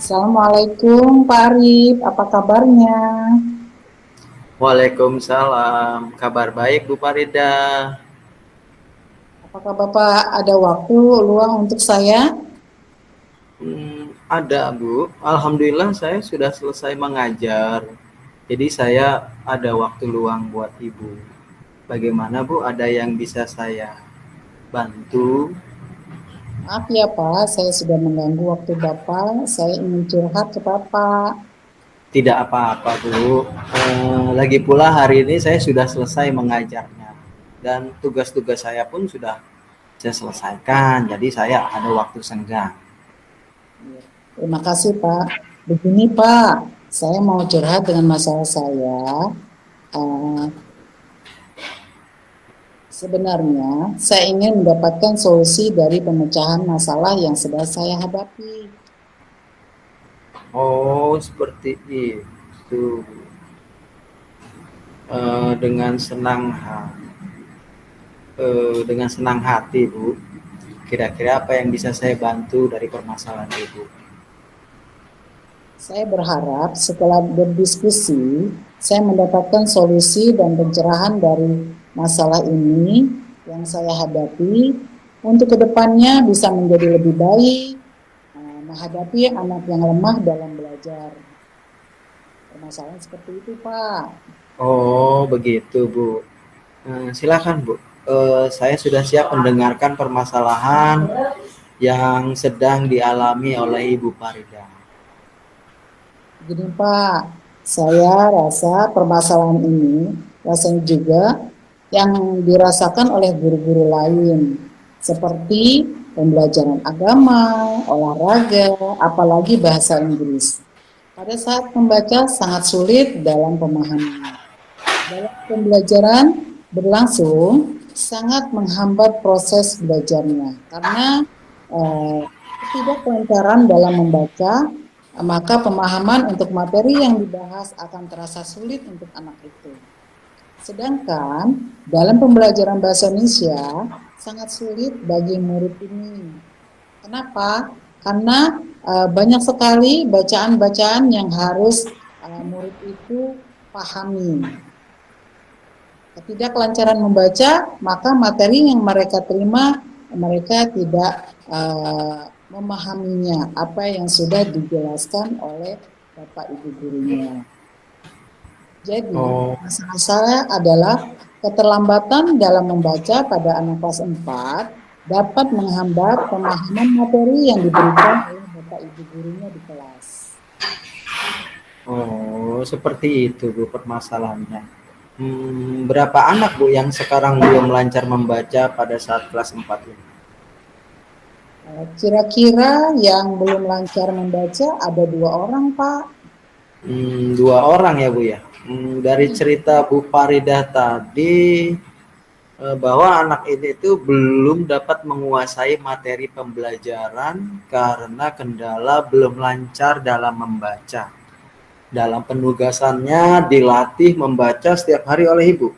Assalamualaikum Pak Arif, apa kabarnya? Waalaikumsalam. Kabar baik Bu Farida. Apakah Bapak ada waktu luang untuk saya? Ada Bu. Alhamdulillah saya sudah selesai mengajar. Jadi saya ada waktu luang buat Ibu. Bagaimana Bu? Ada yang bisa saya bantu? Maaf ya Pak, saya sudah mengganggu waktu Bapak. Saya ingin curhat ke Bapak. Tidak apa-apa Bu. Lagi pula hari ini saya sudah selesai mengajarnya. Dan tugas-tugas saya pun sudah saya selesaikan. Jadi saya ada waktu senggang. Terima kasih Pak. Begini Pak, saya mau curhat dengan masalah saya. Eh, Sebenarnya saya ingin mendapatkan solusi dari pemecahan masalah yang sedang saya hadapi. Oh, seperti itu. Dengan dengan senang hati, Bu. Kira-kira apa yang bisa saya bantu dari permasalahan Ibu? Saya berharap setelah berdiskusi, saya mendapatkan solusi dan pencerahan dari masalah ini yang saya hadapi untuk kedepannya bisa menjadi lebih baik, menghadapi anak yang lemah dalam belajar. Permasalahan seperti itu, Pak. Oh, begitu, Bu. Silakan, Bu. Saya sudah siap mendengarkan permasalahan yang sedang dialami oleh Ibu Farida. Begini, Pak, saya rasa permasalahan ini rasanya juga yang dirasakan oleh guru-guru lain, seperti pembelajaran agama, olahraga, apalagi bahasa Inggris. Pada saat membaca sangat sulit dalam pemahamannya. Dalam pembelajaran berlangsung sangat menghambat proses belajarnya karena eh, ketidaklancaran dalam membaca, maka pemahaman untuk materi yang dibahas akan terasa sulit untuk anak itu. Sedangkan dalam pembelajaran bahasa Indonesia sangat sulit bagi murid ini. Kenapa? Karena banyak sekali bacaan-bacaan yang harus murid itu pahami. Ketidaklancaran membaca, maka materi yang mereka terima mereka tidak memahaminya apa yang sudah dijelaskan oleh Bapak Ibu gurunya. Jadi, Oh, masalah saya adalah keterlambatan dalam membaca pada anak kelas 4 dapat menghambat pemahaman materi yang diberikan oleh Bapak Ibu gurunya di kelas. seperti itu, Bu, permasalahannya. Berapa anak, Bu, yang sekarang belum lancar membaca pada saat kelas 4 ini? Kira-kira yang belum lancar membaca ada 2 orang, Pak. Dua orang ya Bu ya. Dari cerita Bu Faridah tadi bahwa anak ini itu belum dapat menguasai materi pembelajaran karena kendala belum lancar dalam membaca. Dalam penugasannya dilatih membaca setiap hari oleh Ibu.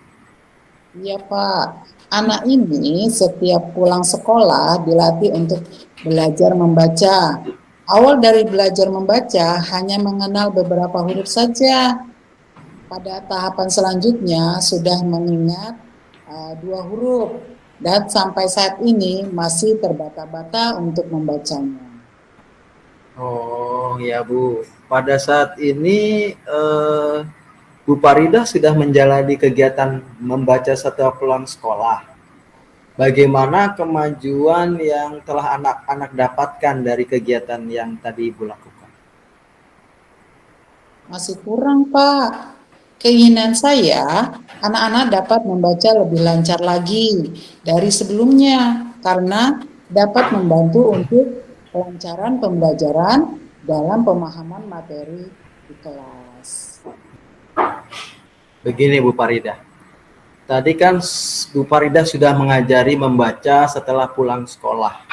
Iya, Pak. Anak ini setiap pulang sekolah dilatih untuk belajar membaca. Awal dari belajar membaca hanya mengenal beberapa huruf saja. Pada tahapan selanjutnya sudah mengingat 2 huruf dan sampai saat ini masih terbata-bata untuk membacanya. Oh ya Bu. Pada saat ini Bu Faridah sudah menjalani kegiatan membaca setelah pulang sekolah. Bagaimana kemajuan yang telah anak-anak dapatkan dari kegiatan yang tadi Ibu lakukan? Masih kurang, Pak. Keinginan saya, anak-anak dapat membaca lebih lancar lagi dari sebelumnya karena dapat membantu untuk kelancaran pembelajaran dalam pemahaman materi di kelas. Begini Bu Farida, tadi kan Bu Farida sudah mengajari membaca setelah pulang sekolah.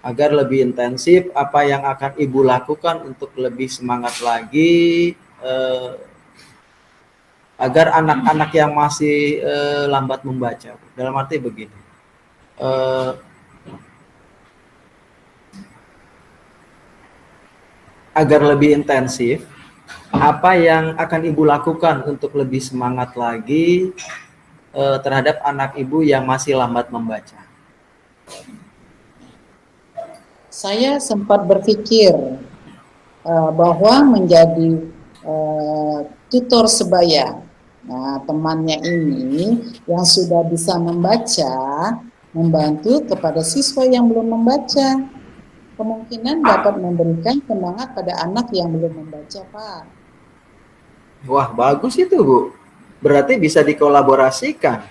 Agar lebih intensif, apa yang akan Ibu lakukan untuk lebih semangat lagi agar anak-anak yang masih lambat membaca? Dalam arti begini, eh, agar lebih intensif, apa yang akan Ibu lakukan untuk lebih semangat lagi terhadap anak Ibu yang masih lambat membaca? Saya sempat berpikir bahwa menjadi tutor sebaya. Nah, temannya ini yang sudah bisa membaca, membantu kepada siswa yang belum membaca. Kemungkinan dapat memberikan semangat pada anak yang belum membaca, Pak. Wah, bagus itu, Bu. Berarti bisa dikolaborasikan.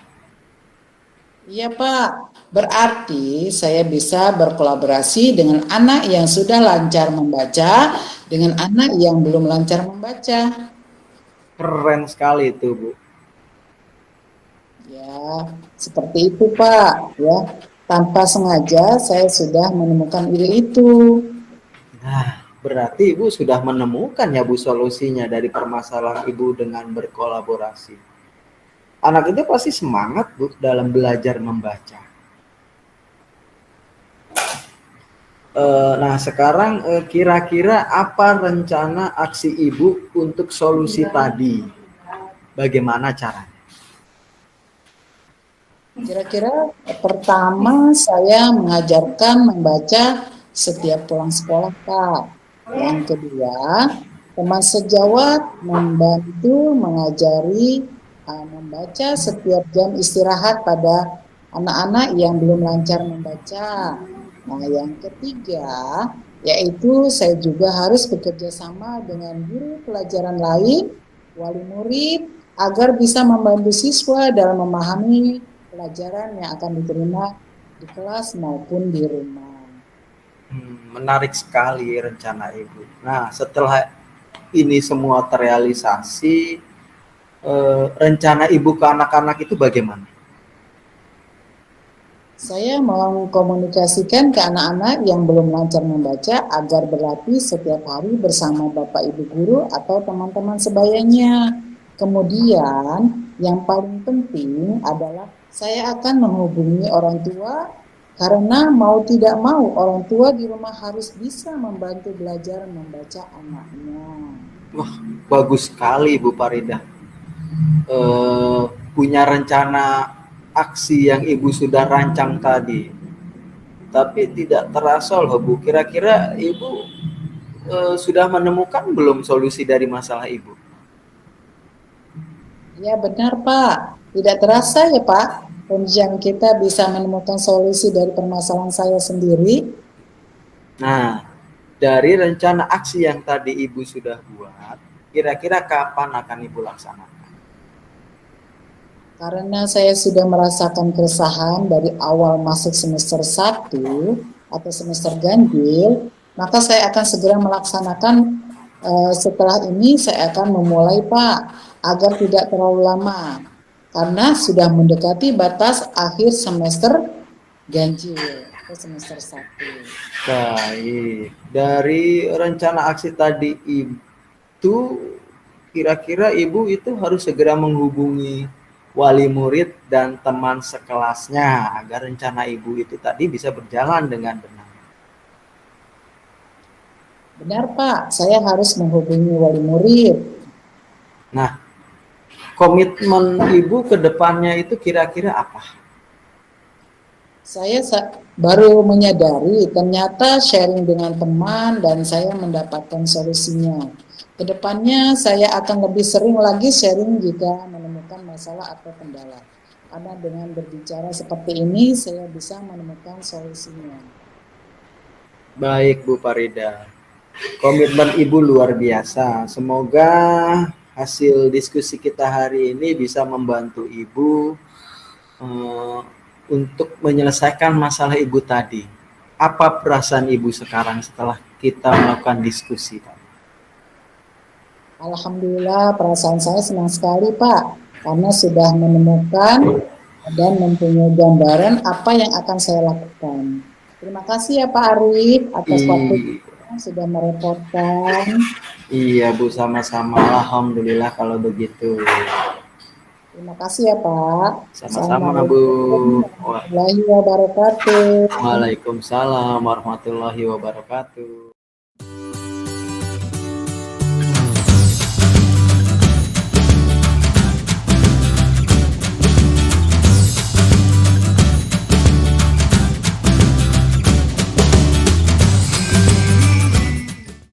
Iya, Pak. Berarti saya bisa berkolaborasi dengan anak yang sudah lancar membaca dengan anak yang belum lancar membaca. Keren sekali itu, Bu. Ya, seperti itu, Pak. Ya, tanpa sengaja saya sudah menemukan ide itu. Nah, berarti Ibu sudah menemukan ya, Bu, solusinya dari permasalahan Ibu dengan berkolaborasi. Anak itu pasti semangat, Bu, dalam belajar membaca. Nah, sekarang kira-kira apa rencana aksi Ibu untuk solusi tadi? Bagaimana caranya? Kira-kira pertama saya mengajarkan membaca setiap pulang sekolah, Pak. Yang kedua, teman sejawat membantu mengajari membaca setiap jam istirahat pada anak-anak yang belum lancar membaca. Nah, yang ketiga, yaitu saya juga harus bekerja sama dengan guru pelajaran lain, wali murid, agar bisa membantu siswa dalam memahami pelajaran yang akan diterima di kelas maupun di rumah. Menarik sekali rencana Ibu. Nah, setelah ini semua terrealisasi, rencana Ibu ke anak-anak itu bagaimana? Saya mau komunikasikan ke anak-anak yang belum lancar membaca agar berlatih setiap hari bersama Bapak Ibu guru atau teman-teman sebayanya. Kemudian yang paling penting adalah saya akan menghubungi orang tua karena mau tidak mau orang tua di rumah harus bisa membantu belajar membaca anaknya. Wah, bagus sekali Bu Farida. Punya rencana aksi yang Ibu sudah rancang tadi. Tapi tidak terasa loh Bu, kira-kira Ibu sudah menemukan belum solusi dari masalah Ibu? Ya benar Pak, tidak terasa ya Pak, penjang kita bisa menemukan solusi dari permasalahan saya sendiri. Nah, dari rencana aksi yang tadi Ibu sudah buat, kira-kira kapan akan Ibu laksanakan? Karena saya sudah merasakan keresahan dari awal masuk semester 1 atau semester ganjil, maka saya akan segera melaksanakan setelah ini saya akan memulai Pak, agar tidak terlalu lama. Karena sudah mendekati batas akhir semester ganjil atau semester 1. Baik, dari rencana aksi tadi itu, kira-kira Ibu itu harus segera menghubungi wali murid dan teman sekelasnya agar rencana Ibu itu tadi bisa berjalan dengan benar. Benar Pak, saya harus menghubungi wali murid. Nah, komitmen Ibu ke depannya itu kira-kira apa? Saya baru menyadari ternyata sharing dengan teman dan saya mendapatkan solusinya. Kedepannya saya akan lebih sering lagi sharing jika menemukan masalah atau kendala. Karena dengan berbicara seperti ini saya bisa menemukan solusinya. Baik Bu Farida, komitmen Ibu luar biasa. Semoga hasil diskusi kita hari ini bisa membantu Ibu untuk menyelesaikan masalah Ibu tadi. Apa perasaan Ibu sekarang setelah kita melakukan diskusi? Alhamdulillah perasaan saya senang sekali Pak, karena sudah menemukan dan mempunyai gambaran apa yang akan saya lakukan. Terima kasih ya Pak Arif atas waktunya sudah merepotkan. Iya Bu, sama-sama. Alhamdulillah kalau begitu. Terima kasih ya Pak. Sama-sama Bu. Warahmatullahi wabarakatuh. Waalaikumsalam warahmatullahi wabarakatuh.